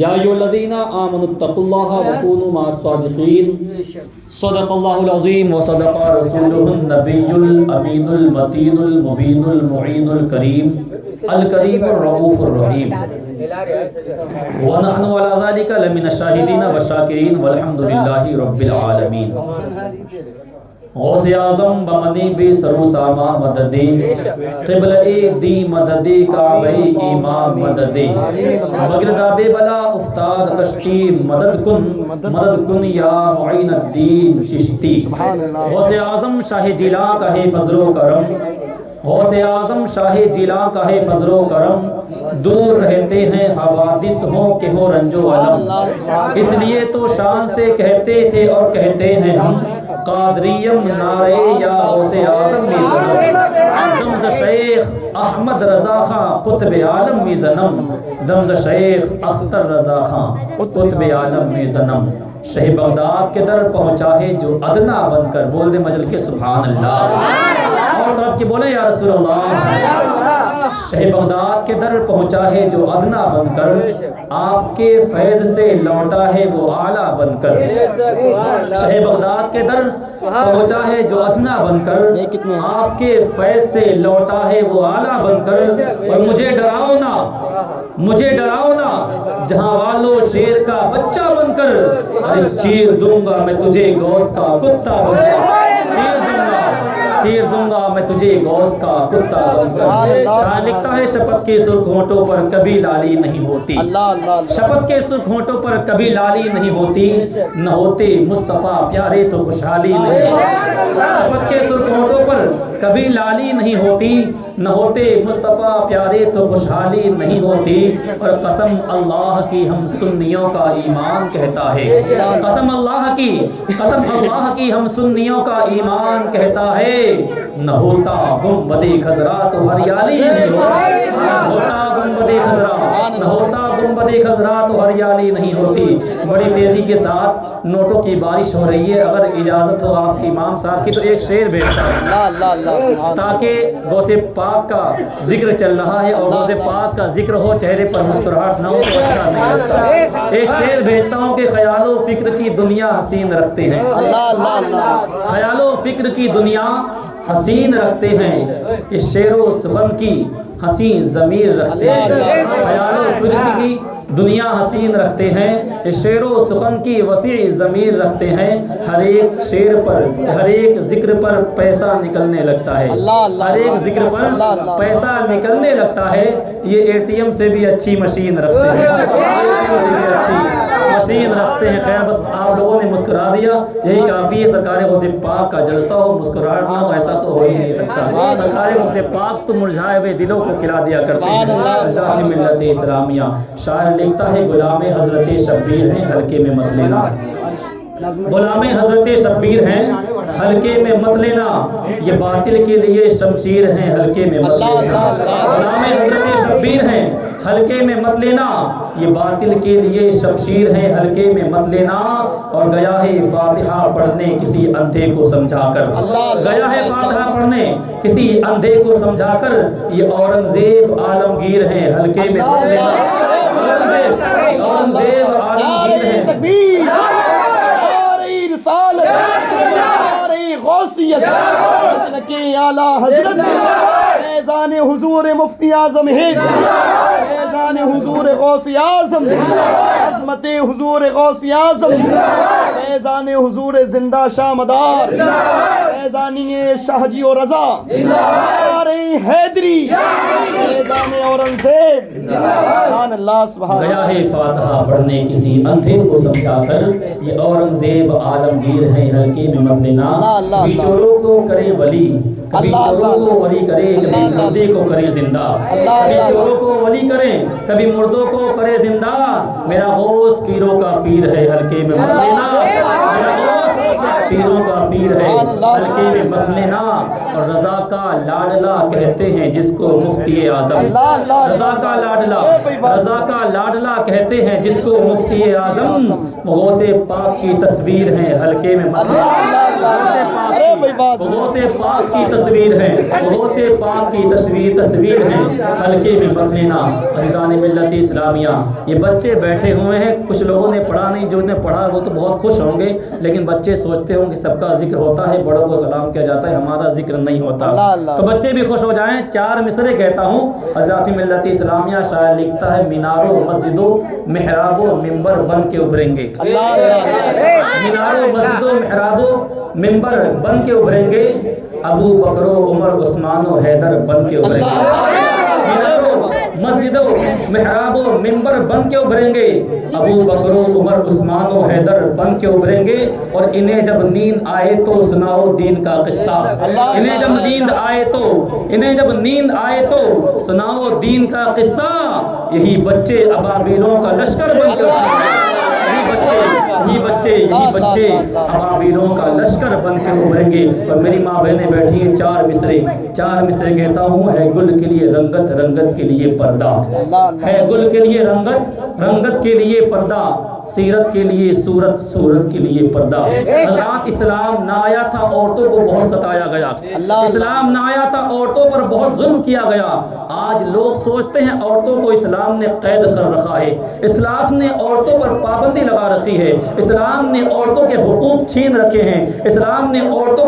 یا ایھا الذین آمنوا اتقوا اللہ وکونوا مع الصادقین صدق اللہ العظیم وصدق رسولہ النبی الامین المتین المبین المعین الکریم الکریم الرؤوف الرحیم ونحن علی ذلک لمن الشاہدین والشاکرین والحمد للہ رب العالمین۔ غوث اعظم بمنی بی سرو ساما مددی قبلِ دی مددی کعبہ امام مددی مگردہ بے بلا افتاد کشتی مدد کن یا معین الدین چشتی۔ غوث اعظم شاہ جیلاں کا ہے فضل و کرم، غوث اعظم شاہ جیلاں کا ہے فضل و کرم، دور رہتے ہیں حوادث ہوں کہ ہو رنج و علم، اس لیے تو شان سے کہتے تھے اور کہتے ہیں ہم قادریم نعرے یا غوث اعظم می زنم، دمز شیخ احمد رضا خان قطب عالم می زنم، دمز شیخ اختر رضا خان قطب عالم می زنم۔ شہ بغداد کے در پہنچا ہے جو ادنا بن کر، بول دے مجل کے سبحان اللہ، اور طرف کے بولے یا رسول اللہ۔ شہ بغداد کے در پہنچا ہے جو ادنا بن کر، آپ کے فیض سے لوٹا ہے وہ اعلیٰ بن کر۔ شہ بغداد کے در پہنچا ہے جو ادنا بن کر، آپ کے فیض سے لوٹا ہے وہ اعلیٰ بن کر۔ اور مجھے ڈراؤ نا جہاں والو شیر کا بچہ بن کر، ارے چیر دوں گا میں تجھے غوث کا کتا بن کر، چیر دوں گا میں تجھے غوث کا کتا بن کر۔ شاعر لکھتا ہے شپت کے سرخ ہونٹوں پر کبھی لالی نہیں ہوتی، شپت کے سرخ ہونٹوں پر کبھی لالی نہیں ہوتی، نہ ہوتے مصطفیٰ پیارے تو خوشحالی نہیں ہوتی۔ شپت کے سرخ ہونٹوں پر کبھی لالی نہیں ہوتی، نہ ہوتے مصطفیٰ پیارے تو خوشحالی نہیں ہوتی۔ اور قسم اللہ کی ہم سنیوں کا ایمان کہتا ہے، قسم اللہ کی ہم سنیوں کا ایمان کہتا ہے، نہ ہوتا گنبد خضرا تو ہریالی نہیں ہوتی، نہ ہوتا گنبد خضرا تو ہریالی نہیں ہوتی۔ بڑی تیزی کے ساتھ نوٹوں کی بارش ہو رہی ہے، اگر اجازت ہو آپ امام صاحب کی تو ایک شعر بھیجتا ہوں تاکہ غوث پاک کا ذکر چل رہا ہے اور غوث پاک کا ذکر ہو، چہرے پر مسکراہٹ نہ ہو تو اچھا نہیں لگتا۔ ایک شعر بھیجتا ہوں کہ خیال و فکر کی دنیا حسین رکھتے ہیں، خیال و فکر کی دنیا حسین رکھتے ہیں، اس شعر و سخن کی حسین ضمیر رکھتے ہیں، خیال و فکر کی دنیا حسین رکھتے ہیں، اس شعر و سخن کی وسیع ضمیر رکھتے ہیں۔ ہر ایک شعر پر، ہر ایک ذکر پر پیسہ نکلنے لگتا ہے، ہر ایک ذکر پر پیسہ نکلنے لگتا ہے۔ یہ ATM سے بھی اچھی مشین رکھتے ہیں، مشین رکھتے ہیں۔ خیر بس آپ لوگوں نے مسکرا دیا، یہی کافی ہے۔ سرکار غوث پاک کا جلسہ ہو، مسکراہٹ نہ ہو ایسا تو ہو ہی نہیں سکتا۔ سرکار غوث پاک تو مرجھائے ہوئے دلوں کو کھلا دیا کرتے ہیں۔ ذات ملت اسلامیہ شاعر لکھتا ہے غلام حضرت شبیر ہیں حلقے میں مت لینا، غلام حضرت شبیر ہیں حلقے میں مت لینا، یہ باطل کے لیے شمشیر ہیں حلقے میں مت لینا۔ غلام حضرت شبیر ہیں حلقے میں مت لینا، یہ باطل کے لیے شمشیر ہیں حلقے میں مت لینا۔ اور گیا ہے فاتحہ پڑھنے کسی اندھے کو سمجھا کر، گیا ہے فاتحہ پڑھنے کسی اندھے کو سمجھا کر، یہ اورنگزیب عالمگیر ہیں حلقے میں مت لینا، اورنگزیب عالمگیر ہیں۔ تکبیر، نعرہ رسالت، نعرہ غوثیت، مسلک اعلیٰ حضرت، فیضان حضور مفتی اعظم ہند، فیضان حضور غوث اعظم، عظمت حضور غوث اعظم، فیضان حضور زندہ شاہ مدار، فیضانی شاہ جی و رضا، نعرہ حیدری، فیضان اورنگزیب، سبحان اللہ سبحان اللہ۔ گیا ہے فاتحہ پڑھنے کسی اندھے کو سمجھا کر، یہ اورنگزیب عالمگیر ہیں حلقے میں مت لینا۔ کبھی چوروں کو کرے ولی، کبھی چوروں کو ولی کرے، کبھی مردے کو کرے زندہ، کبھی چوروں کو ولی کرے، کبھی مردوں کو کرے زندہ۔ میرا غوث پیروں کا پیر ہے حلقے میں مت لینا، میرا غوث پیروں کا پیر ہے ہلکے میں مت لینا، اور رضا کا لاڈلا کہتے ہیں جس کو مفتی اعظم، رضا کا لاڈلا، رضا کا لاڈلا کہتے ہیں جس کو مفتی اعظم، غوث پاک کی تصویر ہے ہلکے میں مت لینا، غوث پاک کی تصویر ہے، غوث پاک کی تصویر ہے ہلکے میں مت لینا۔ عزیزان ملت اسلامیہ، یہ بچے بیٹھے ہوئے ہیں، کچھ لوگوں نے پڑھا نہیں، جو نے پڑھا وہ تو بہت خوش ہوں گے، لیکن بچے سوچتے ہوں کہ سب کا ذکر ہوتا ہے، بڑوں کو سلام کیا جاتا ہے، ہمارا ذکر نہیں ہوتا، تو بچے بھی خوش ہو جائیں۔ 4 مصرے کہتا ہوں۔ حضرات ملت اسلامیہ، شاعر لکھتا ہے میناروں مسجدوں محرابوں ممبر بن کے ابھریں گے، میناروں مسجدوں محرابوں ممبر بن کے ابھریں گے، ابو بکر و عمر عثمان و حیدر بن کے ابھریں گے، میناروں مسجدوں محرابوں ممبر بن کے ابھریں گے، ابو بکر و عمر عثمان و حیدر بن کے ابھریں گے، اور انہیں جب نیند آئے تو سناؤ دین کا قصہ، انہیں جب نیند آئے تو، انہیں جب نیند آئے تو سناؤ دین کا قصہ، یہی بچے ابابیلوں کا لشکر بن کے اٹھیں گے، یہی بچے ابابیلوں کا لشکر بن کے ابھریں گے۔ اور میری ماں بہنیں بیٹھی ہیں، 4 مصرے کہتا ہوں۔ ہے گل کے لیے رنگت، رنگت کے لیے پردہ، ہے گل کے لیے رنگت، رنگت کے لیے پردہ، سیرت کے لیے صورت، صورت کے لیے پردہ۔ حضرات اسلام نہ آیا تھا، عورتوں کو بہت ستایا گیا، اسلام نہ آیا تھا، عورتوں پر بہت ظلم کیا گیا۔ آج لوگ سوچتے ہیں عورتوں کو اسلام نے قید کر رکھا ہے، اسلام نے عورتوں پر پابندی لگا رکھی ہے، اسلام نے عورتوں کے حقوق چھین رکھے ہیں، اسلام نے عورتوں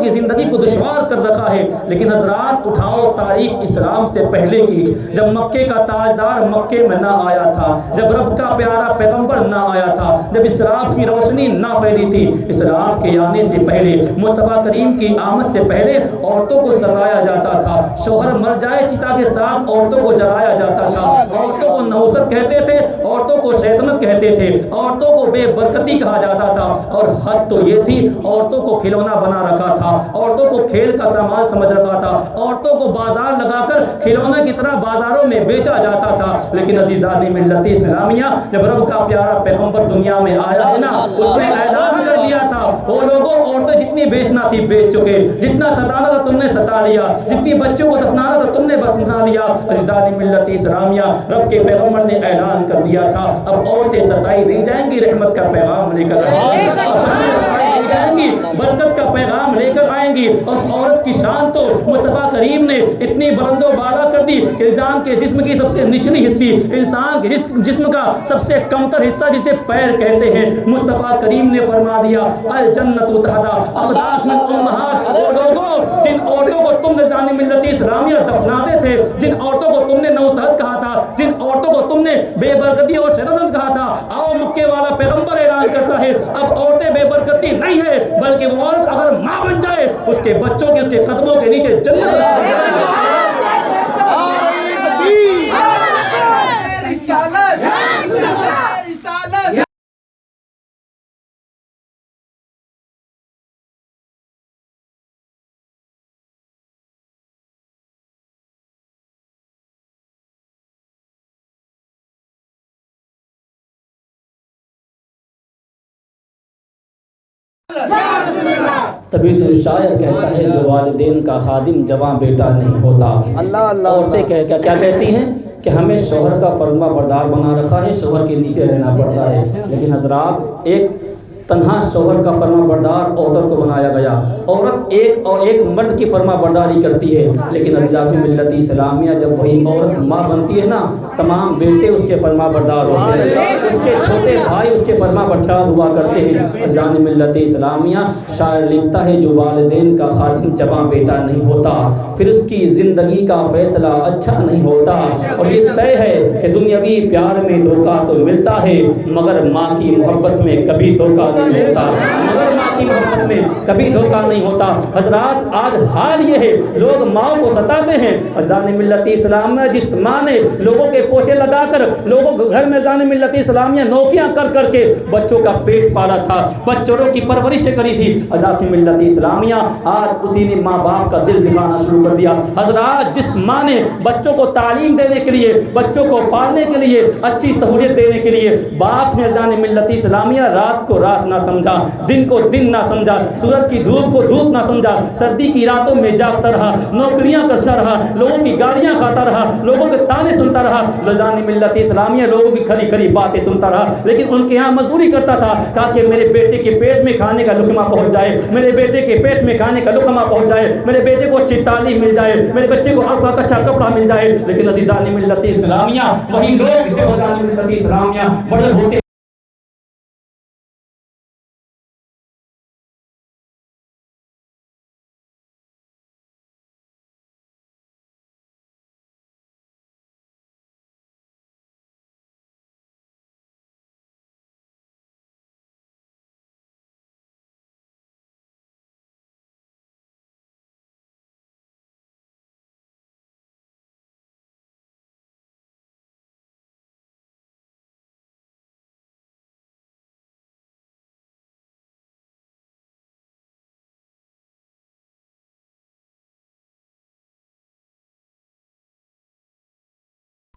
کی زندگی کو دشوار کر رکھا ہے۔ لیکن حضرات اٹھاؤ تاریخ اسلام سے پہلے کی، جب مکے کا تاجدار مکے میں نہ آیا تھا، جب رب کا پیارا پیغمبر نہ آیا تھا، جب اسلام کی روشنی نہ پھیلی تھی، اسلام کے آنے سے پہلے، مصطفیٰ کریم کی آمد سے پہلے عورتوں کو ستایا جاتا تھا، شوہر مر جائے چتا کے ساتھ عورتوں کو جلایا جاتا تھا، عورتوں کو نحوست کہتے تھے، عورتوں کو شیطنت کہتے تھے، عورتوں کو بے برکتی کہا جاتا تھا، اور حد تو یہ تھی عورتوں کو کھلونا بنا رکھا تھا، عورتوں کو کھیل کا سامان سمجھ رکھا تھا، عورتوں کو بازار لگا کر کھلونا کی طرح بازاروں میں بیچا جاتا تھا۔ لیکن عزیزان ملت اسلامیہ، جب رب کا پیارا پیغمبر دنیا میں آیا ہے نا، اس نے اعلان کر دیا تھا، وہ لوگوں عورتیں جتنی بیچنا تھی بیچ چکے، جتنا ستانا تھا تم نے ستا لیا، جتنی بچوں کو دفنانا تھا تم نے دفنا لیا۔ عزیزان ملت اسلامیہ، رب کے پیغمبر نے اعلان کر دیا تھا، اب عورتیں ستائی نہیں جائیں گی، رحمت کا پیغام لے کر جائیں گی، برکت کا پیغام لے کر آئیں گی۔ اور عورت کی شان تو مصطفیٰ کریم نے اتنی بلند و بالا کر دی کہ انسان کے جسم کی سب سے نچلی حصی، انسان کے جسم کا سب سے کمتر حصہ جسے پیر کہتے ہیں، مصطفیٰ کریم نے فرما دیا الجنت تحت اقدام الامہات۔ وہ لوگوں جن عورتوں کو تم نے جان ملت اسلامیہ دفناتے تھے، جن عورتوں کو تم نے نوسہت کہا تھا، جن عورتوں کو تم نے بے برکتی اور شرارت کہا تھا، آؤ مکے والا پیغمبر اعلان کرتا ہے اب عورتیں بے برکتی نہیں ہے، بلکہ وہ عورت اگر ماں بن جائے اس کے بچوں کے اس کے قدموں کے نیچے جنت تبھی تو شاعر کہتا ہے جو والدین کا خادم جواں بیٹا نہیں ہوتا۔ عورتیں کیا کہتی ہیں کہ ہمیں شوہر کا فرما بردار بنا رکھا ہے، شوہر کے نیچے رہنا پڑتا ہے۔ لیکن حضرات ایک تنہا شوہر کا فرما بردار عورت کو بنایا گیا، عورت ایک مرد کی فرما برداری کرتی ہے، لیکن عزیزات ملت اسلامیہ جب وہی عورت ماں بنتی ہے نا، تمام بیٹے اس کے فرما بردار ہوتے ہیں، اس کے چھوٹے بھائی اس کے فرما بردار ہوا کرتے ہیں۔ عزیزان ملت اسلامیہ، شاعر لکھتا ہے جو والدین کا خادم جواں بیٹا نہیں ہوتا، پھر اس کی زندگی کا فیصلہ اچھا نہیں ہوتا۔ اور یہ طے ہے کہ دنیاوی پیار میں دھوکہ تو ملتا ہے، مگر ماں کی محبت میں کبھی دھوکہ نہیں ہوتا، مگر ماں کی محبت میں کبھی دھوکہ نہیں ہوتا۔ حضرات آج حال یہ ہے لوگ ماں کو ستاتے ہیں۔ عزیزان ملت اسلامیہ، جس ماں نے لوگوں کے پوچھے لگا کر لوگوں کے گھر میں عزیزان ملت اسلامیہ نوکریاں کر کے بچوں کا پیٹ پالا تھا، بچوں کی پرورش کری تھی، عزیزان ملت اسلامیہ آج اسی نے ماں باپ کا دل دکھانا شروع کر دیا۔ حضرات جس ماں نے بچوں کو تعلیم دینے کے لیے، بچوں کو پالنے کے لیے، اچھی سہولت دینے کے لیے باپ نے عزیزان ملت اسلامیہ رات کو رات نہ سمجھا، دن کو دن دن نہ سمجھا, سورج کی دھوپ کو دھوپ نہ سمجھا, سردی کی راتوں میں جاگتا رہا, نوکریاں کرتا رہا, لوگوں کی گالیاں کھاتا رہا, لوگوں کے تانے سنتا رہا, لجان ملت اسلامیہ لوگوں کی کھری کھری باتیں سنتا رہا, لیکن ان کے یہاں مزدوری کرتا تھا تاکہ میرے بیٹے کے پیٹ میں کھانے کا لقمہ پہنچ جائے, میرے بیٹے کے پیٹ میں کھانے کا لقمہ پہنچ جائے, میرے بیٹے کو اچھی تعلیم مل جائے, میرے بچے کو آپ کا اچھا کپڑا مل جائے. لیکن عزیزان ملت اسلامیہ وہی لوگ جب عزیزان ملت اسلامیہ بڑے ہوتے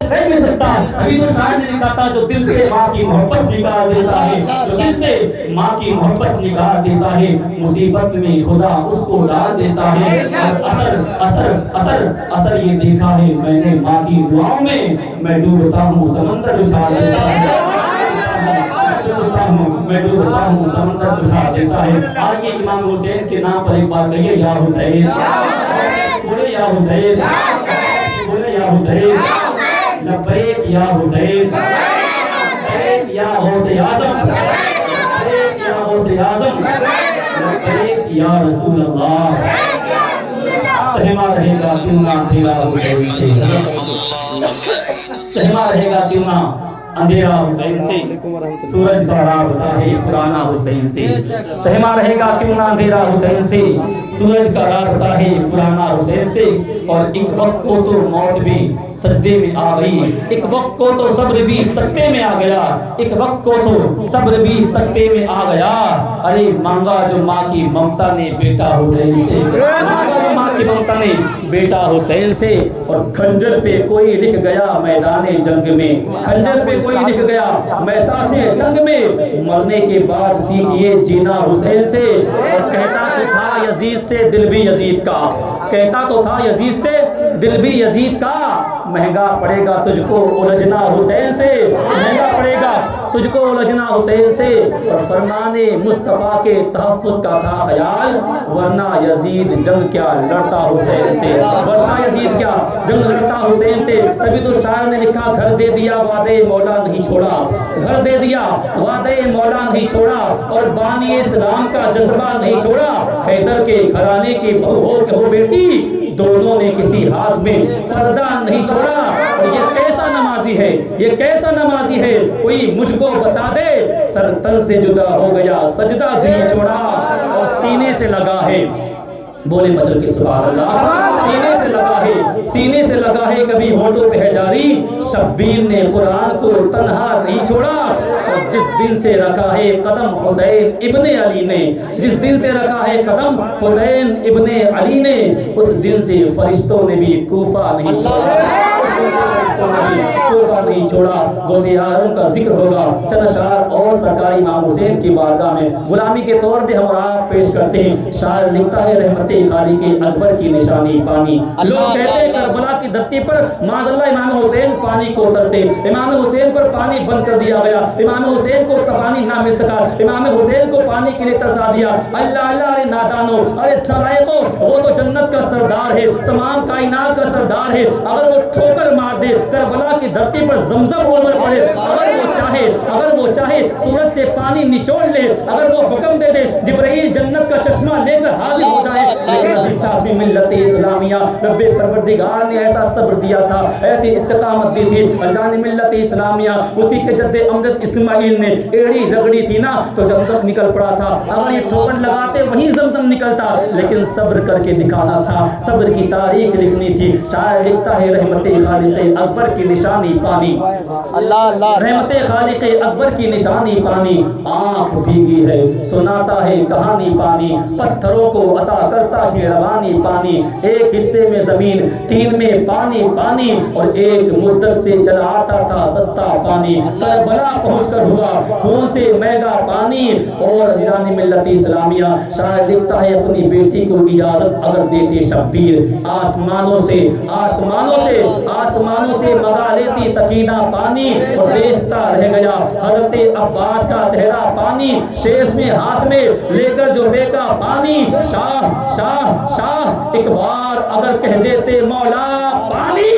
نہیں مل سکتا. ابھی تو شاعر نے لکھا تھا جو دل سے ماں کی محبت نکال دیتا ہے, جو دل سے ماں کی محبت نکال دیتا ہے, مصیبت میں خدا اس کو ڈال دیتا ہے. اثر یہ دیکھا ہے میں نے ماں کی دعاؤں میں ڈوبتا ہوں سمندر اچھال دیتا ہے, میں ڈوبتا ہوں سمندر اچھال دیتا ہے. آگے امام حسین کے نام پر ایک بار کہیے یا حسین, بولے یا حسین, بولے یا حسین, لبیک یا حسین, لبیک یا غوث اعظم, لبیک یا غوث اعظم, لبیک یا رسول اللہ. سہما رہے گا کیوں نہ اندھیرا حسین سے, سہما رہے گا کیوں نہ اندھیرا حسین سے, سورج بڑا ہوتا ہے پرانا حسین سے. سہما رہے گا کیوں نہ اندھیرا حسین سے, سورج کا راہ ہوتا ہے پرانا حسین سے. اور ایک وقت کو تو موت بھی سجدے میں آ گئی, ایک وقت کو تو صبر بھی سکتے میں آ گیا, ایک وقت کو تو صبر بھی سکتے میں آ گیا. ارے مانگا جو ماں کی ممتا نے بیٹا حسین سے, مانگا جو ماں کی ممتا نے بیٹا حسین سے. اور خنجر پہ کوئی لکھ گیا میدان جنگ میں, خنجر پہ کوئی لکھ گیا میدان جنگ میں, مرنے کے بعد سیکھیے جینا حسین سے. اور کہتا تو تھا یزید سے دل بھی یزید کا, کہتا تو تھا یزید سے دل بھی یزید کا, مہنگا پڑے گا تجھ کو الجھنا حسین سے, مہنگا پڑے گا تجھ کو الجھنا حسین سے. اور فرمان مصطفیٰ کے تحفظ کا تھا خیال, ورنہ یزید جنگ کیا لڑتا حسین سے, ورنہ یزید کیا جنگ لڑتا حسین سے. تبھی تو شاعر نے لکھا گھر دے دیا وعدے مولا نہیں چھوڑا, گھر دے دیا وعدے مولا نہیں چھوڑا, اور بانی اسلام کا جذبہ نہیں چھوڑا. حیدر کے گھرانے کی بہو ہو کہ ہو بیٹی, دونوں نے کسی ہاتھ میں پردہ نہیں چھوڑا. اور یہ کیسا نمازی ہے, یہ کیسا نمازی ہے, کوئی مجھ کو بتا دے. سر تن سے جدا ہو گیا سجدہ بھی چھوڑا, اور سینے سے لگا ہے, بولے مچل کی سبحان اللہ, سینے سے لگا ہے, سینے سے لگا ہے کبھی ہونٹوں پہ ہے جاری. شبیر نے قرآن کو تنہا نہیں چھوڑا, اور جس دن سے رکھا ہے قدم حسین ابن علی نے, جس دن سے رکھا ہے قدم حسین ابن علی نے, اس دن سے فرشتوں نے بھی کوفہ نہیں چھوڑا, کوفہ نہیں چھوڑا. غوث اعظم کا ذکر ہوگا, چند اشعار اور سرکار امام حسین کی بارگاہ میں غلامی کے طور پہ ہم اور آپ پیش کرتے ہیں. شاعر لکھتا ہے رحمت خالق اکبر کی نشانی پانی. لوگ کہتے ہیں کربلا کی دھرتی پر معاذ اللہ امام حسین پانی کو ترسے, امام حسین پر پانی بند کر دیا گیا, امام حسین کو پانی نہ مل سکا, امام حسین کو پانی کے لیے ترسا دیا. اللہ اللہ, ارے نادانو, ارے تھلائقو, وہ تو جنت کا سردار ہے, تمام کائنات کا سردار ہے. اگر وہ ٹھوکر مار دے کربلا کی دھرتی پر زمزم عمر پڑے, اگر وہ چاہے سورج سے پانی نچوڑ لے, اگر وہ حکم دے دے جبرائیل جنت کا چشمہ لے کر حاضر ہو جائے. لیکن ملت اسلامیہ رب پروردگار نے ایسا صبر دیا تھا, ایسی استقامت دی تھی. اذان ملت اسلامیہ اسی کے جد امجد اسماعیل نے ایڑی رگڑی تھی نا تو زمزم نکل پڑا تھا. اگر یہ ٹھوکر لگاتے وہیں زمزم نکلتا, لیکن صبر کر کے دکھانا تھا, صبر کی تاریخ لکھنی تھی. شاعر لکھتا ہے رحمت خالق اکبر کی نشانی پانی, اللہ اللہ, رحمت خالق خالق اکبر کی نشانی پانی، آنکھ بھیگی ہے سناتا ہے کہانی پانی، پتھروں کو عطا کرتا ہے روانی پانی، ایک حصے میں زمین تین میں پانی پانی، اور ایک مدت سے چلا آتا تھا سستا پانی، کربلا پہنچ کر ہوا خون سے مہنگا پانی۔ اور عزیزان ملت اسلامیہ، شاعر لکھتا ہے اپنی بیٹی کو اجازت اگر دیتے شبیر، آسمانوں سے منگا لیتی سکینہ پانی، اور دیکھتا رہ گیا حضرت عباس کا چہرہ پانی، شیخ نے ہاتھ میں لے کر جو پھینکا پانی، شاہ شاہ شاہ ایک بار اگر کہہ دیتے مولا پانی،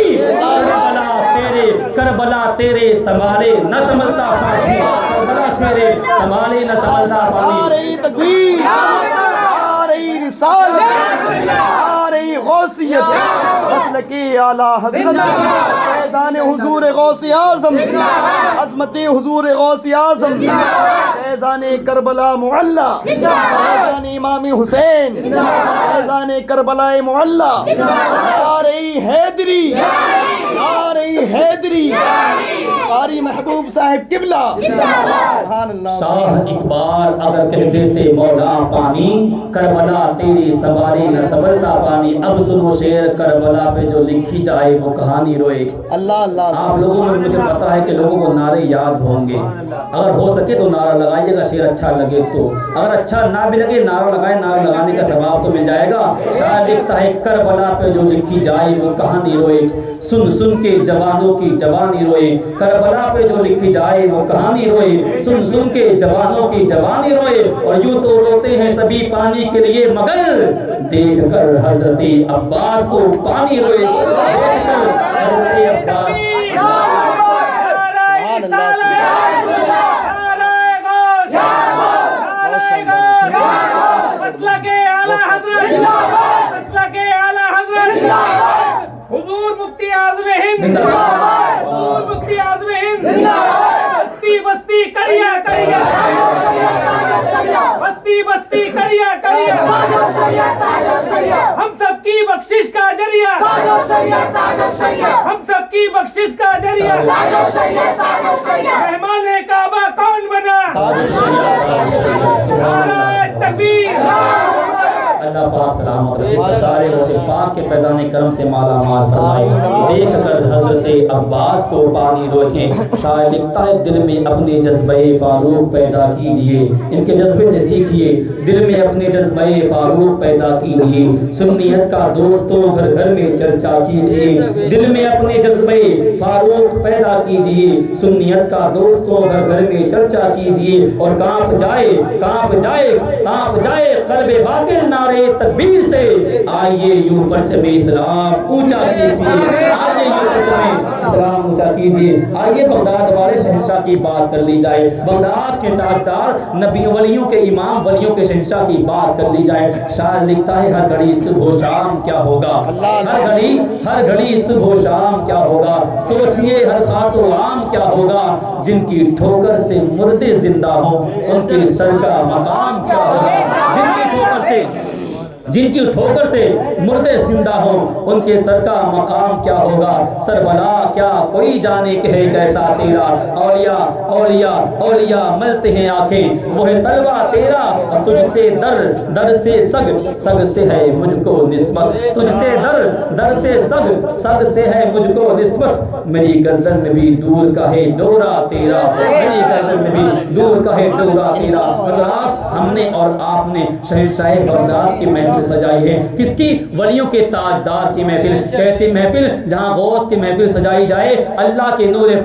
کربلا تیرے سنبھالے نہ سنبھلتا پانی، کربلا تیرے سنبھالے نہ سنبھلتا پانی۔ آ رہی تکبیر، آ رہی رسالت، آ رہی غوثیت، مسلک اعلیٰ حضرت فیضان حضور غوث اعظم، عظمت حضور غوث اعظم، فیضان کربلا معلی، فیضان امام حسین، فیضان کربلا معلی، آ رہی حیدری، آ رہی حیدری، قاری محبوب صاحب قبلہ، سبحان اللہ۔ شاہ ایک بار اگر کہہ دیتے مولا پانی، کربلا تیری سنبھالے نہ سنبھلتا پانی۔ اب سنو شعر کربلا پہ جو لکھی جائے وہ کہانی روئے۔ اللہ اللہ۔ آپ لوگوں میں مجھے پتا ہے کہ لوگوں کو نعرے یاد ہوں گے، اگر ہو سکے تو نعرہ لگائیے گا، شعر اچھا لگے تو، اگر اچھا نہ بھی لگے نعرہ لگائیں، نعرہ لگانے کا ثواب تو مل جائے گا۔ شاعر لکھتا ہے کربلا پہ جو لکھی جائے وہ کہانی روئے، سن سن کے جوانوں کی جوانی روئے، کربلا پہ جو لکھی جائے وہ کہانی روئے، سن سن کے جوانوں کی جوانی روئے، اور یوں تو روتے ہیں سبھی پانی کے لیے مگر دیکھ کر حضرت عباس کو پانی روئے، دیکھ کر حضرت عباس۔ حضور مفتی اعظم ہند، حضور مفتی اعظم ہند، بستی بستی کریا کریا، بستی بستی کریا کریا، ہم سب کی بخشش کا ذریعہ، ہم سب کی بخشش کا ذریعہ، مہمان کعبہ کون بنا؟ نعرہ تکبیر۔ اللہ پاک سلامت رکھے، سارے غوث پاک کے فیضان کرم سے مالا مال فرمائے، دیکھ کر حضرت عباس کو پانی روکیں۔ شاعر لکھتا ہے دل میں اپنے جذبہ فاروق پیدا کیجئے، ان کے جذبے سے سیکھیے، دل میں اپنے جذبہ فاروق پیدا کیجئے، سنیت کا دوستوں گھر گھر میں چرچا کیجئے، دل میں اپنے جذبہ فاروق پیدا کیجئے، سنیت کا دوستوں گھر گھر میں چرچا کیجئے، اور کانپ جائے کانپ جائے کانپ جائے قلب باطل نعرے تکبیر سے، آئیے یوں پرچم اسلام اونچا کیجیے، آئیے یوں پرچم اسلام اونچا کیجیے۔ آئیے بغداد والے شہنشاہ کی بات کر لی جائے، بغداد کے تاجدار نبی ولیوں کے امام ولیوں کے شہنشاہ کی بات کر لی جائے۔ شاعر لکھتا ہے ہر گھڑی صبح و شام کیا ہوگا، ہر گھڑی صبح و شام کیا ہوگا، سوچئے ہر خاص و عام کیا ہوگا، جن کی ٹھوکر سے مردے زندہ ہوں ان کے سر کا مقام کیا ہوگا، جن کی ٹھوکر سے مردے زندہ ہوں ان کے سر کا مقام کیا ہوگا، سربلا کیا کوئی جانے کہ ہے کیسا تیرا، اولیاء اولیاء اولیاء ملتے ہیں آنکھیں وہ ہے طلبہ تیرا، تجھ سے در در سے سگ سگ سے ہے مجھ کو نسبت، تجھ سے در در سے سگ سگ سے ہے مجھ کو نسبت، میری گردن میں بھی دور کا ہے ڈورا تیرا، میری گردن میں بھی دور کا ہے ڈورا تیرا۔ حضرات ہم نے اور آپ نے شہنشاہ بغداد کی محفل سجائی ہے، کس کی؟ ولیوں کے تاجدار کی محفل۔ کیسی محفل؟ جہاں غوث کی محفل سجائی جائے، اللہ کے نوری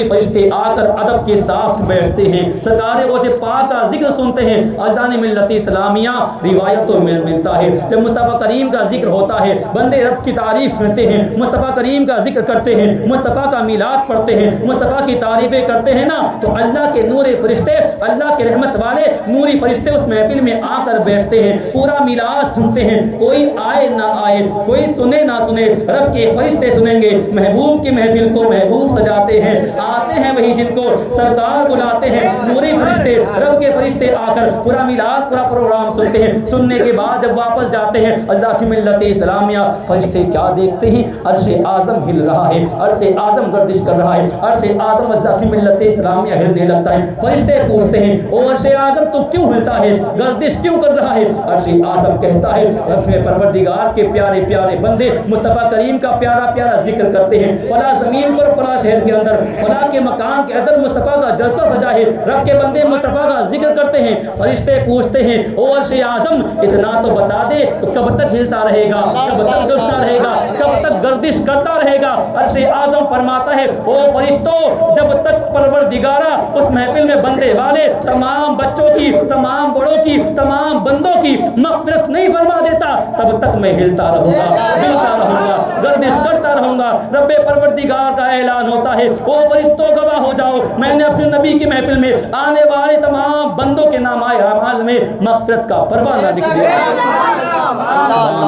فرشتے آ کر ادب کے ساتھ بیٹھتے ہیں، سرکار غوث پاک کا ذکر سنتے ہیں۔ عزیزان ملت اسلامیہ، روایتوں میں ملتا ہے جب مصطفیٰ کریم کا ذکر ہوتا ہے بندے رب کی تعریف کرتے ہیں، مصطفیٰ کریم کا ذکر کرتے ہیں، مصطفیٰ کا میلاد پڑھتے ہیں، مصطفیٰ کی تعریفیں کرتے ہیں نا، تو اللہ کے نور فرشتے، اللہ کے رحمت والے نوری فرشتے اس محفل میں آ کر بیٹھتے ہیں، پورا میلاد سنتے ہیں، کوئی آئے نہ آئے، کوئی سنے نہ سنے، رب کے فرشتے سنیں گے، محبوب کی محفل کو محبوب سجاتے ہیں، آتے ہیں وہی جن کو سرکار بلاتے ہیں، نوری فرشتے، رب کے فرشتے آ کر پورا میلاد پورا پروگرام سنتے ہیں، سننے کے بعد جب واپس جاتے ہیں عزیزان ملت اسلامیہ، فرشتے کیا دیکھتے ہیں؟ عرش اعظم ہل رہا ہے، عرش اعظم گردش کر رہا ہے، عرش اعظم عزیزان ملت اسلامیہ ہلنے لگتا ہے، فرشتے پوچھتے ہیں او عرش اعظم تو کیوں ہلتا ہے، گردش کیوں کر رہا ہے؟ عرش اعظم کہتا ہے اپنے پروردگار کے پیارے پیارے بندے مصطفیٰ کریم کا پیارا پیارا ذکر کرتے ہیں، فلاں زمین پر فلاں شہر کے اندر فلاں کے مکان کے اندر مصطفیٰ کا جلسہ سجا ہے، رب کے بندے مصطفیٰ کا ذکر کرتے ہیں، فرشتے پوچھتے ہیں او عرش اعظم اتنا تو بتا دے تو کب تک ہلتا رہے گا، کب تک گرتا رہے گا، کب تک گردش کرتا رہے گا؟ عرش اعظم فرماتا ہے او فرشتوں جب تک پروردگارہ اس محفل میں بندے والے تمام بچوں کی، تمام بڑوں کی، تمام بندوں کی مغفرت نہیں فرما دیتا تب تک میں ہلتا رہوں گا، ہلتا رہوں گا، گردش کرتا رہوں گا۔ رب پروردگار کا اعلان ہوتا ہے او فرشتوں گواہ ہو جاؤ میں نے اپنے نبی کی محفل میں آنے والے تمام بندوں کے نام اعمال میں مغفرت کا پروانہ لکھ دیا۔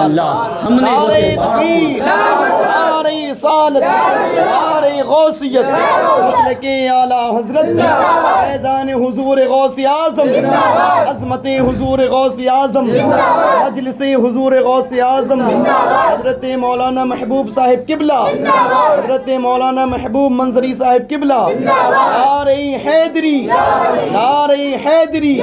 اللہ ہم نے نعرہ تکبیر، نعرہ رسالت، نعرہ غوثیت، مسلک اعلیٰ حضرت، فیضان حضور غوث اعظم، عظمت حضور غوث اعظم، مجلس حضور غوث اعظم، حضرت مولانا محبوب صاحب قبلہ، حضرت مولانا محبوب منظری صاحب قبلہ، نعرہ حیدری، نعرہ حیدری،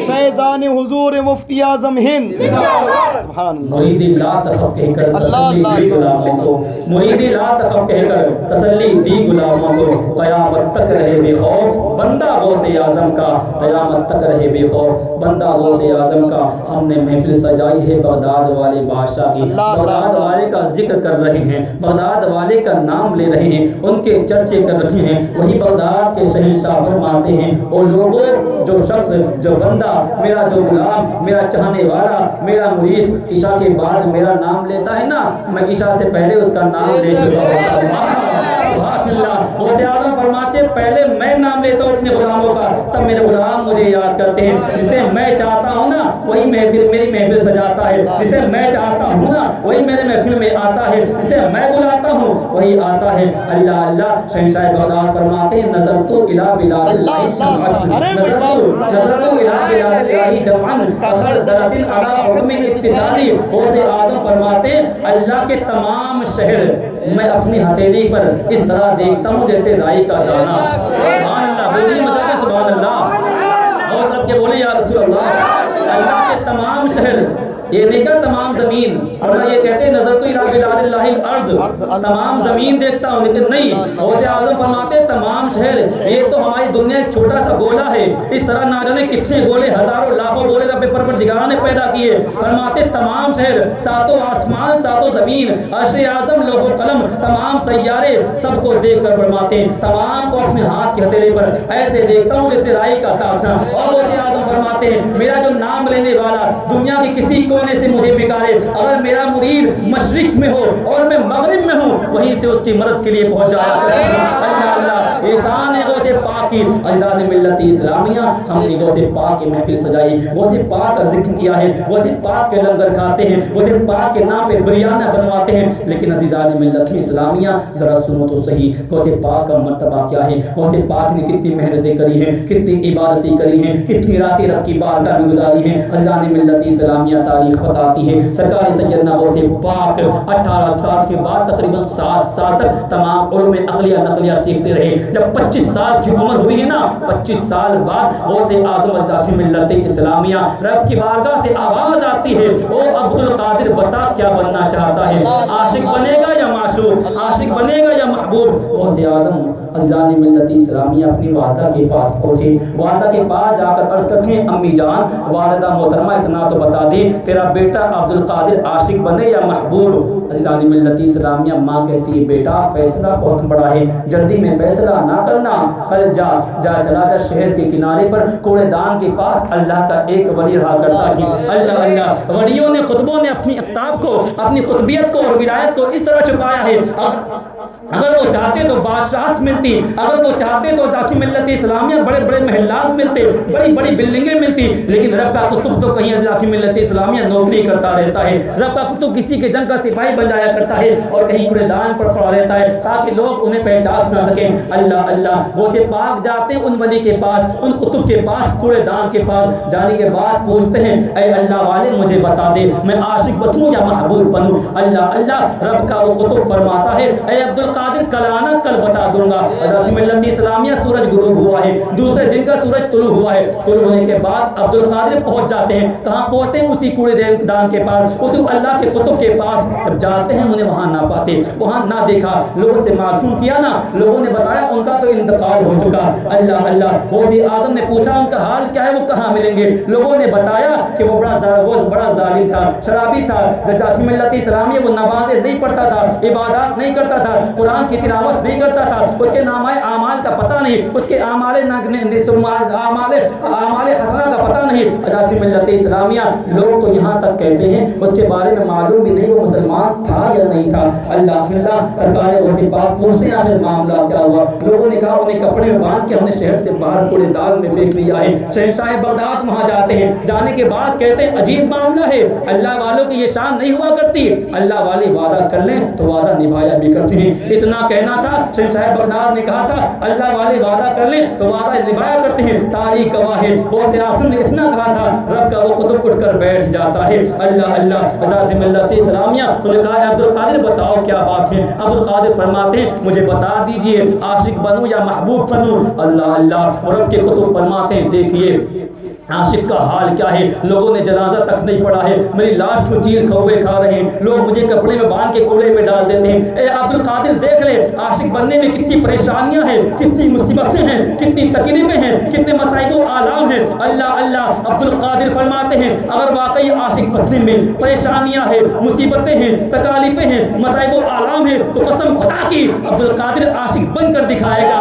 فیضان حضور مفتی اعظم ہند، سبحان اللہ۔ مرید لا تخف کہہ کر تسلی دی غلاموں کو، مرید لا تخف کہہ کر تسلی دی غلاموں کو، قیامت تک رہے بے خوف بندہ غوث اعظم کا، قیامت تک رہے بے خوف بندہ غوث اعظم کا۔ ہم نے محفل سجائی ہے بغداد والے بادشاہ کی، بغداد والے کا ذکر کر رہے ہیں، بغداد والے کا نام لے رہے ہیں، ان کے چرچے کر رہے ہیں۔ وہی بغداد کے شہنشاہ فرماتے ہیں او لوگوں جو شخص جو بندہ میرا جو غلام میرا چاہنے والا میرا مرید عشاء کے بعد میرا نام لیتا ہے نا، میں عشاء سے پہلے اس کا نام لے چکا ہوں۔ غوث اعظم فرماتے ہیں پہلے میں نام لیتا ہوں اپنے غلاموں کا، سب میرے غلام مجھے یاد کرتے ہیں، جسے میں چاہتا ہوں نا وہی محفل میری محفل سجاتا ہے، جسے میں چاہتا ہوں نا وہی میرے محفل میں آتا ہے، جسے میں بلاتا ہوں وہی آتا ہے۔ اللہ اللہ شہنشاہ بغداد فرماتے ہیں نظرت الی بلاد اللہ جمعا، نظرت الی بلاد اللہ جمعا کخردرۃ علی حکم اتصالی۔ غوث اعظم فرماتے ہیں اللہ کے تمام شہر میں اپنی ہتھیلی پر اس طرح دیکھتا ہوں جیسے رائی کا دانہ۔ سبحان اللہ، بولیے مجھے کہ سبحان اللہ، اور رب کے بولے یا رسول اللہ۔ اللہ کے تمام شہر، یہ نہیں کہ تمام زمین، ورنہ یہ کہتے ہیں نظر تو الی بلاد اللہ الارض، تمام زمین دیکھتا ہوں، لیکن نہیں، غوث اعظم فرماتے ہیں تمام شہر، یہ تو ہماری دنیا ایک چھوٹا سا گولا ہے، اس طرح نہ جانے کتنے گولے ہزاروں لاکھوں گولے رب پروردگار نے پیدا کیے۔ فرماتے تمام شہر، ساتوں آسمان ساتوں زمین، عرش اعظم لوح و قلم، تمام سیارے، سب کو دیکھ کر فرماتے ہیں تمام کو اپنے ہاتھ کی ہتھیلی پر ایسے دیکھتا ہوں جیسے رائی کا دانہ۔ اور غوث اعظم فرماتے ہیں میرا جو نام لینے والا دنیا کی کسی کونے سے مجھے پکارے، اگر میرا مرید مشرق میں ہو اور میں مغرب میں ہوں وہیں سے اس کی مدد کے لیے پہنچ جایا کرے۔ اللہ اللہ، احسان ہے غوث پاک کی۔ عزیزان ملت اسلامیہ، ہم نے غوث پاک کی محفل سجائی، غوث پاک کا ذکر کیا ہے، غوث پاک کے لنگر کھاتے ہیں، غوث پاک کے نام پہ بریانہ بنواتے ہیں، لیکن عزیزان ملت اسلامیہ ذرا سنو تو صحیح غوث پاک کا مرتبہ کیا ہے۔ غوث پاک نے کتنی محنتیں کری ہیں، کتنی عبادتیں کری ہیں، کتنی راتیں رب کی بارگاہ میں گزاری ہیں۔ عزیزان ملت اسلامیہ تاریخ بتاتی ہے سرکار سیدنا غوث پاک 18 سال کے بعد تقریباً 7 سال تک تمام علوم عقلیہ نقلیہ سیکھتے رہے۔ جب 25 سال کی عمر ہوئی ہے نا، 25 سال بعد غوث اعظم ذات ملت اسلامیہ رب کی بارگاہ سے آواز آتی ہے او عبد القادر بتا کیا بننا چاہتا ہے، عاشق بنے گا یا معشوق، عاشق بنے گا یا محبوب؟ غوث اعظم عزیزان ملت اسلامیہ اپنی والدہ کے پاس پہنچے، والدہ کے پاس جا کر عرض کرتے ہیں امی جان والدہ محترمہ اتنا تو بتا دے تیرا بیٹا عبد القادر عاشق بنے یا محبوب؟ عزیزان ملت اسلامیہ ماں کہتی ہے بیٹا فیصلہ بہت بڑا ہے، جلدی میں فیصلہ نہ کرنا، کل جا چلا جا شہر کے کنارے پر کوڑے دان کے پاس اللہ کا ایک ولی رہا کرتا تھی۔ اللہ اللہ، ولیوں نے خطبوں نے اپنی اقطاب کو اپنی قطبیت کو اور ولایت کو اس طرح چھپایا ہے، اگر وہ چاہتے تو بادشاہت ملتی، اگر وہ چاہتے تو ذاتی ملت اسلامیہ بڑے بڑے محلات ملتے، بڑی بڑی بلڈنگیں ملتی، لیکن رب کا کتب تو کہیں ذاتی ملت اسلامیہ نوکری کرتا رہتا ہے، رب کا کتب کسی کے جنگ کا سپاہی بن جایا کرتا ہے اور کہیں کوڑے دان پر پڑا رہتا ہے تاکہ لوگ انہیں پہچان نہ سکیں۔ اللہ اللہ وہ سے پاک جاتے ہیں ان ولی کے پاس، ان کتب کے پاس، کوڑے دان کے پاس جانے کے بعد پوچھتے ہیں اے اللہ والے مجھے بتا دے میں عاشق بنوں یا محبوب بنوں۔ اللہ اللہ رب کا وہ کتب فرماتا ہے اے عبد القادر کل آنا کل بتا دوں گا۔ حضرت ملت اسلامیہ سورج غروب ہوا ہے، دوسرے دن کا سورج طلوع ہوا ہے، طلوع ہونے کے بعد عبد القادر پہنچ جاتے ہیں، کہاں پہنچتے ہیں؟ اسی کوڑے دان کے پاس، اس اللہ کے کتب کے پاس۔ جب جاتے ہیں انہیں وہاں نہ پاتے، وہاں نہ دیکھا، لوگوں سے معصوم کیا نا، لوگوں نے بتایا ان کا تو انتقال ہو چکا۔ اللہ اللہ غوث اعظم نے پوچھا ان کا حال کیا ہے، وہ کہاں ملیں گے؟ لوگوں نے بتایا کہ وہ بڑا ظالم تھا، شرابی تھا، ذاتی ملت اسلامیہ وہ نمازیں نہیں پڑھتا تھا، عبادات نہیں کرتا تھا، قرآن کی تلاوت نہیں کرتا تھا، اس کے نامہ اعمال کا پتہ نہیں، اس کے اعمال حسنہ کا پتہ نہیں۔ ذاتی ملت اسلامیہ لوگ تو یہاں تک کہتے ہیں اس کے بارے میں معلوم بھی نہیں وہ مسلمان تھا یا نہیں تھا۔ اللہ اللہ سرکار غوث پاک پوچھتے ہیں آخر معاملہ کیا ہوا؟ لوگوں نے کہا انہیں کپڑے میں باندھ کے ہم نے شہر سے باہر کوڑے دان میں پھینک لیا ہے۔ شہنشاہ بغداد وہاں جاتے ہیں، جانے کے بعد کہتے ہیں عجیب معاملہ ہے، اللہ والوں کی یہ شان نہیں ہوا کرتی، اللہ والے وعدہ کر لیں تو وعدہ نبھایا بھی کرتے ہیں۔ اتنا کہنا تھا، شہنشاہ بغداد نے کہا تھا اللہ والے وعدہ کر لیں تو وعدہ نبھایا کرتے ہیں، تاریخ گواہ ہے۔ غوث اعظم نے اتنا کہا تھا، رب کا وہ کتب اٹھ کر بیٹھ جاتا ہے۔ اللہ اللہ ذات ملت اسلامیہ انہوں نے کہا عبد القادر بتاؤ کیا بات ہے؟ عبد القادر فرماتے ہیں مجھے بتا دیجئے عاشق بنوں یا محبوب بنوں؟ اللہ اللہ رب کے کتب فرماتے ہیں دیکھیے عاشق کا حال کیا ہے، لوگوں نے جنازہ تک نہیں پڑھا ہے، میری لاش کو چیر کھوے کھا رہے ہیں، لوگ مجھے کپڑے میں باندھ کے کوڑے میں ڈال دیتے ہیں۔ اے عبد القادر دیکھ لے عاشق بننے میں کتنی پریشانیاں ہیں، کتنی مصیبتیں ہیں، کتنی تکلیفیں ہیں، کتنے مصائب و آلام ہیں۔ اللہ اللہ عبد القادر فرماتے ہیں اگر واقعی عاشق بننے میں پریشانیاں ہیں، مصیبتیں ہیں، تکالیفیں ہیں، مصائب و آلام ہیں تو قسم خدا کی عبد القادر عاشق بن کر دکھائے گا۔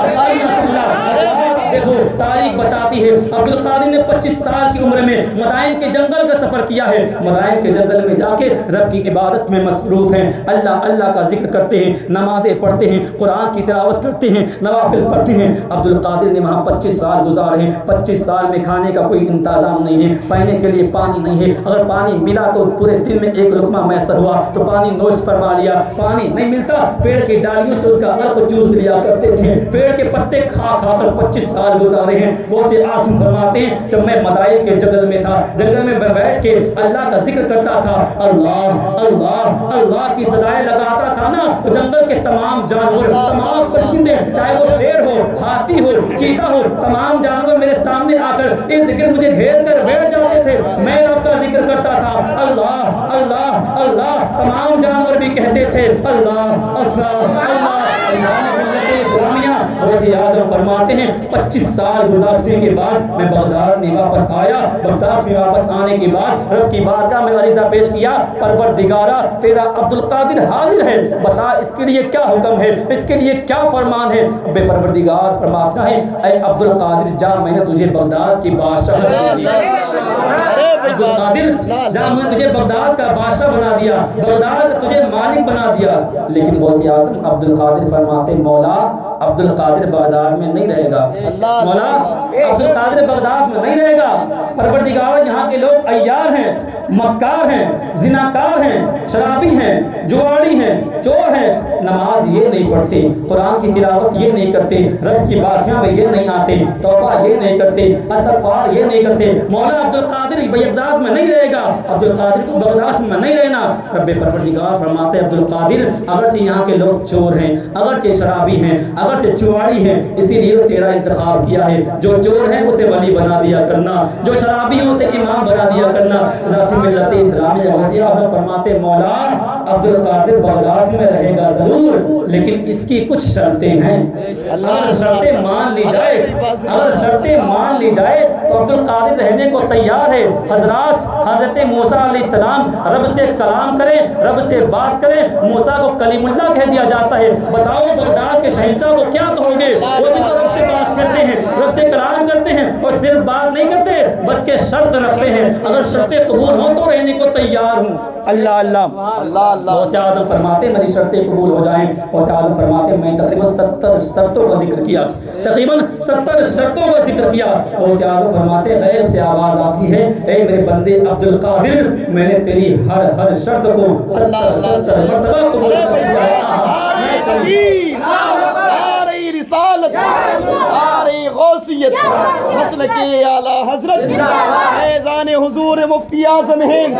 دیکھو تاریخ بتاتی ہے عبد القادر نے 25 سال کی عمر میں مدائن کے جنگل کا سفر کیا ہے، مدائن کے جنگل میں جا کے رب کی عبادت میں مصروف ہیں، اللہ اللہ کا ذکر کرتے ہیں، نمازیں پڑھتے ہیں، قرآن کی تلاوت کرتے ہیں، نوافل پڑھتے ہیں۔ عبد القادر نے وہاں 25 سال گزارے ہیں، 25 سال میں کھانے کا کوئی انتظام نہیں ہے، پینے کے لیے پانی نہیں ہے، اگر پانی ملا تو پورے دن میں ایک لقمہ میسر ہوا تو پانی نوش فرما لیا، پانی نہیں ملتا پیڑ کی ڈالیوں سے اس کا عرق چوس لیا کرتے تھے، پیڑ کے پتے کھا کھا کر 25 سال گزارے ہیں۔ غوث اعظم فرماتے ہیں جب میں مدائن کے جنگل میں تھا، جنگل میں بیٹھ کے اللہ کا ذکر کرتا تھا، اللہ اللہ اللہ کی صدائیں لگاتا تھا نا، تو جنگل کے تمام جانور، تمام پرندے، چاہے وہ شیر ہو، ہاتھی ہو، چیتا ہو، تمام جانور میرے سامنے آ کر ارد گرد مجھے گھیر کر بیٹھ جاتے تھے، میں رب کا ذکر کرتا تھا، اللہ اللہ اللہ، تمام جانور بھی کہتے تھے اللہ اللہ اللہ۔ غوث اعظم فرماتے ہیں 25 سال گزارنے کے بعد میں بغداد میں واپس آیا، بغداد میں واپس آنے کے بعد رب کی بارگاہ میں عریضہ پیش کیا، پروردگارا تیرا عبد القادر حاضر ہے، بتا اس کے لیے کیا حکم ہے، اس کے لیے کیا فرمان ہے؟ بے پروردگار فرماتا ہے اے عبد القادر جا میں نے تجھے بغداد کی بادشاہ بنا دیا، عبد القادر جا میں نے تجھے بغداد کا بادشاہ بنا دیا، بغداد کا تجھے مالک بنا دیا۔ لیکن غوث اعظم عبد القادر فرماتے مولا عبد القادر بغداد میں نہیں رہے گا، مولا عبد القادر بغداد میں نہیں رہے گا، پروردگار یہاں کے لوگ عیار ہیں، مکار ہیں، زناکار ہیں، شرابی ہیں، جواڑی ہیں، چور ہیں، نماز یہ نہیں پڑھتے، قرآن کی تلاوت یہ نہیں کرتے، رب کی بارگاہ میں یہ نہیں آتے، توبہ یہ نہیں کرتے، استغفار یہ نہیں کرتے، مولا عبد القادر بغداد میں نہیں رہے گا، عبد القادر کو بغداد میں نہیں رہنا۔ رب پروردگار فرماتے عبد القادر اگرچہ یہاں کے لوگ چور ہیں، اگرچہ شرابی ہیں، اگرچہ چواڑی ہیں، اسی لیے تیرا انتخاب کیا ہے، جو چور ہے اسے ولی بنا دیا کرنا، جو شرابی ہے اسے امام بنا دیا کرنا۔ ذاتی ملت اسلامیہ غوث اعظم فرماتے مولا عبد القادر بغداد میں رہے گا ضرور، لیکن اس کی کچھ شرطیں ہیں، اگر شرطیں مان لی جائے، اگر شرطیں مان لی جائے تو عبد القادر رہنے کو تیار ہے۔ حضرات حضرت موسیٰ علیہ السلام رب سے کلام کریں، رب سے بات کریں، موسیٰ کو کلیم اللہ کہہ دیا جاتا ہے، بتاؤ بغداد کے شہنشاہ کو کیا کہو گے؟ وہ بھی تو رب سے بات کرتے ہیں، رب سے کلام کرتے ہیں، اور وہ صرف بات نہیں کرتے بلکہ شرط رکھتے ہیں، اگر شرطیں قبول ہوں تو رہنے کو تیار ہوں۔ اللہ اللہ اللہ اللہ غوث اعظم فرماتے ہیں میری شرطیں قبول ہو جائیں۔ غوث اعظم فرماتے ہیں میں تقریباً 70 شرطوں کا ذکر کیا، تقریباً 70 شرطوں کا ذکر کیا۔ غوث اعظم فرماتے ہیں غیب سے آواز آتی ہے، اے میرے بندے عبد القادر، میں نے تیری ہر شرط کو 70 مرتبہ قبول کر لیا۔ نعرہ تکبیر، نعرہ رسالت، نعرہ غوثیت، مسلک اعلیٰ حضرت، فیضان حضور مفتی اعظم ہند،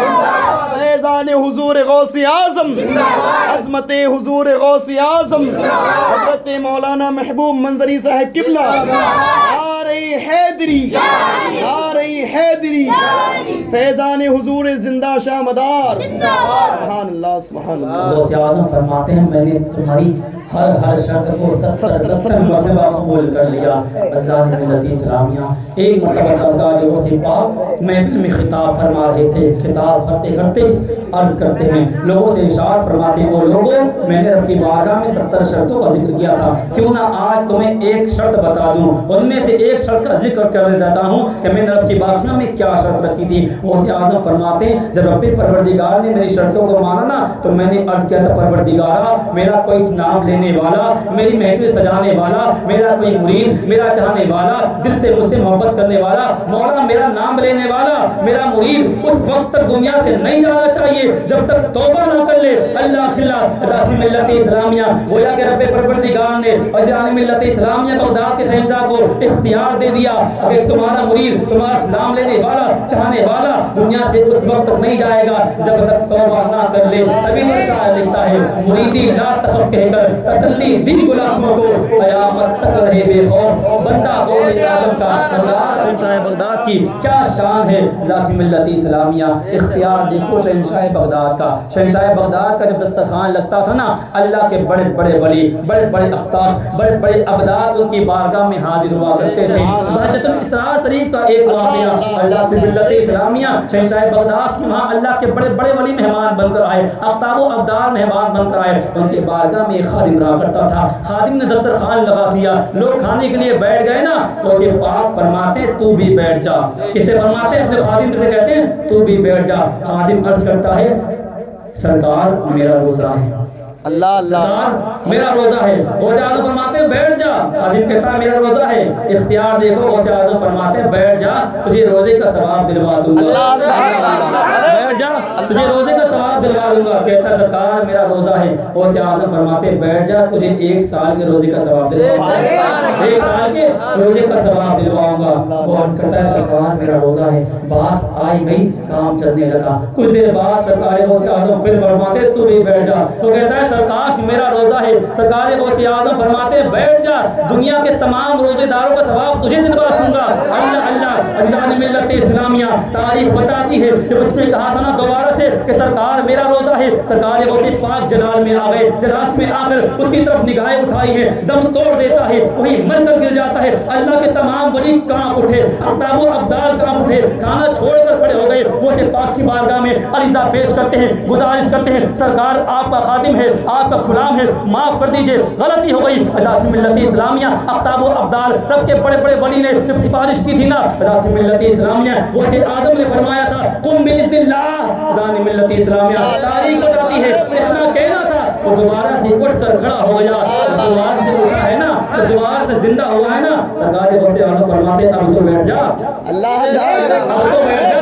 فیضان حضور غوث اعظم، عظمت حضور غوث اعظم حضرت مولانا محبوب منظری صاحب قبلہ، نعرہ حیدری، نعرہ حیدری، فیضان حضور زندہ شاہ مدار، سبحان اللہ سبحان اللہ۔ غوث اعظم فرماتے ہیں میں نے تمہاری ہر شرط کو 70 مرتبہ قبول کر لیا۔ عزیزان ملت اسلامیہ، ایک مرتبہ سرکار غوث پاک محفل میں خطاب فرما رہے تھے، خطاب کرتے کرتے عرض کرتے ہیں لوگوں سے ارشاد فرماتے ہیں، وہ لوگوں میں نے رب کی بارگاہ میں 70 شرطوں کا ذکر کیا تھا، کیوں نہ آج تمہیں ایک شرط بتا دوں، ان میں سے ایک شرط کا ذکر کر دیتا ہوں کہ میں نے رب کی بارگاہ میں کیا شرط رکھی تھی۔ غوث اعظم فرماتے ہیں جب رب پروردگار نے میری شرطوں کو مانا نا تو میں نے عرض کیا تھا پروردگارا میرا کوئی نام لینے والا، میری محفل سجانے والا، میرا کوئی مرید، میرا چاہنے والا، دل سے مجھ سے محبت کرنے والا، مولا میرا نام لینے والا، میرا مرید اس وقت تک دنیا سے نہیں جانا چاہیے جب تک توبہ نہ کر لے۔ اللہ ذاتی ملت اسلامیہ گویا کہ رب پروردگار نے اجان ملت اسلامیہ بغداد کے شہنشاہ کو اختیار دے دیا، اگر تمہارا مرید، تمہارا نام لینے والا، چاہنے والا دنیا سے اس وقت تک نہیں جائے گا جب تک توبہ نہ کر لے۔ ابھی شاعر لکھتا ہے مریدی لا تخف کہہ کر تسلی دی غلاموں کو، قیامت تک رہے بے خوف بندہ غوث اعظم کا۔ شہنشاہ بغداد کی کیا شان ہے ذاتی ملت اسلامیہ، اختیار دیکھو شہنشاہ بغداد کا۔ شہنشاہ بغداد کا جب دسترخوان لگتا تھا نا اللہ کے بڑے بڑے ولی، بڑے بڑے اقطاب، بڑے بڑے ابدال ان کی بارگاہ میں حاضر ہوا کرتے تھے۔ بہجت الاسرار شریف کا ایک واقعہ، اللہ کی ملت اسلامیہ شہنشاہ بغداد کی وہاں اللہ کے بڑے بڑے ولی مہمان بن کر آئے، اقطاب و ابدال مہمان بن کر آئے، ان کے بارگاہ میں ایک خادم رہا کرتا تھا۔ خادم نے دسترخوان لگا دیا، لوگ کھانے کے لیے بیٹھ گئے نا تو یہ پاک فرماتے تو بھی بیٹھ جا۔ کسے فرماتے اپنے خادم سے کہتے ہیں تو بھی بیٹھ جا۔ خادم عرض کرتا ہے سرکار میرا روزہ ہے، اللہ اللہ سرکار میرا روزہ ہے۔ غوث اعظم فرماتے ہیں بیٹھ جا۔ خادم کہتا ہے میرا روزہ ہے، اختیار دیکھو غوث اعظم فرماتے ہیں بیٹھ جا تجھے روزے کا ثواب دلوا دوں گا، بیٹھ جا تجھے روزے کا ثواب دلوا دوں گا۔ کہتا ہے سرکار میرا روزہ ہے۔ غوث اعظم فرماتے ہیں بیٹھ جا تجھے 1 سال کے روزے کا ثواب دلواؤں گا، 1 سال کے روزے کا ثواب دلواؤں گا۔ وہ عرض کرتا ہے سرکار میرا روزہ ہے۔ بات آئی گئی، کام چلنے لگا، کچھ دیر بعد سرکار غوث اعظم پھر فرماتے تو بھی بیٹھ جا۔ تو کہتا ہے سرکار میرا روزہ ہے۔ سرکار غوث اعظم فرماتے بیٹھ جا دنیا کے تمام روزے داروں کا ثواب تجھے دلوا دوں گا۔ اللہ اللہ عزیزان ملت اسلامیہ تاریخ بتاتی ہے جب اس نے کہا تھا نا دوبارہ سے کہ سرکار میرا روزہ ہے، سرکار غوث پاک جلال میں آ گئے، جلال میں آ کر اس کی طرف نگاہیں اٹھائی ہیں، دم توڑ دیتا ہے، وہی مر کر گر جاتا ہے۔ اللہ کے تمام ولی کہاں اٹھے، اقطاب و ابدال کہاں اٹھے، کھانا چھوڑ کر کھڑے ہو گئے، وہ سے پاک کی بارگاہ میں عریضہ پیش کرتے ہیں، گزارش کرتے ہیں سرکار آپ کا خادم ہے، آپ کا غلام ہے، معاف کر دیجئے غلطی ہو گئی۔ ذات ملت اسلامیہ اقطاب و ابدال رب کے بڑے بڑے ولی نے جب سفارش کی تھی نا ذات ملت اسلامیہ غوث اعظم نے فرمایا تھا قم باذن اللہ۔ ذات ملت اسلامیہ تاریخ بتاتی ہے اتنا کہنا تھا وہ دوبارہ سے اٹھ کر کھڑا ہو گیا، دوبارہ سے اٹھا ہے نا، دوبارہ سے زندہ ہوا ہے نا۔ سرکار غوث اعظم فرماتے اب تو بیٹھ جا، اللہ اب تو بیٹھ جا۔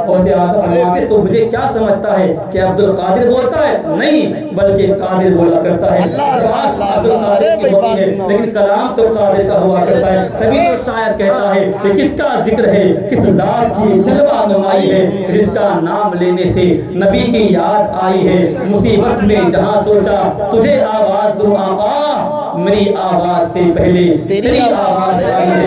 غوث اعظم فرماتے تو مجھے کیا سمجھتا ہے کہ عبد القادر بولتا ہے؟ نہیں بلکہ قادر بولا کرتا ہے۔ عبد القادر کی ہوتی ہے لیکن کلام تو قادر کا ہوا کرتا ہے۔ تبھی تو شاعر کہتا ہے کہ کس کا ذکر ہے، کس ذات کی جلوہ نمائی ہے، جس کا نام لینے سے نبی کی یاد آئی ہے، مصیبت میں جہاں سوچا تجھے آواز دوں آقا، میری آواز سے پہلے تیری آواز آئی ہے،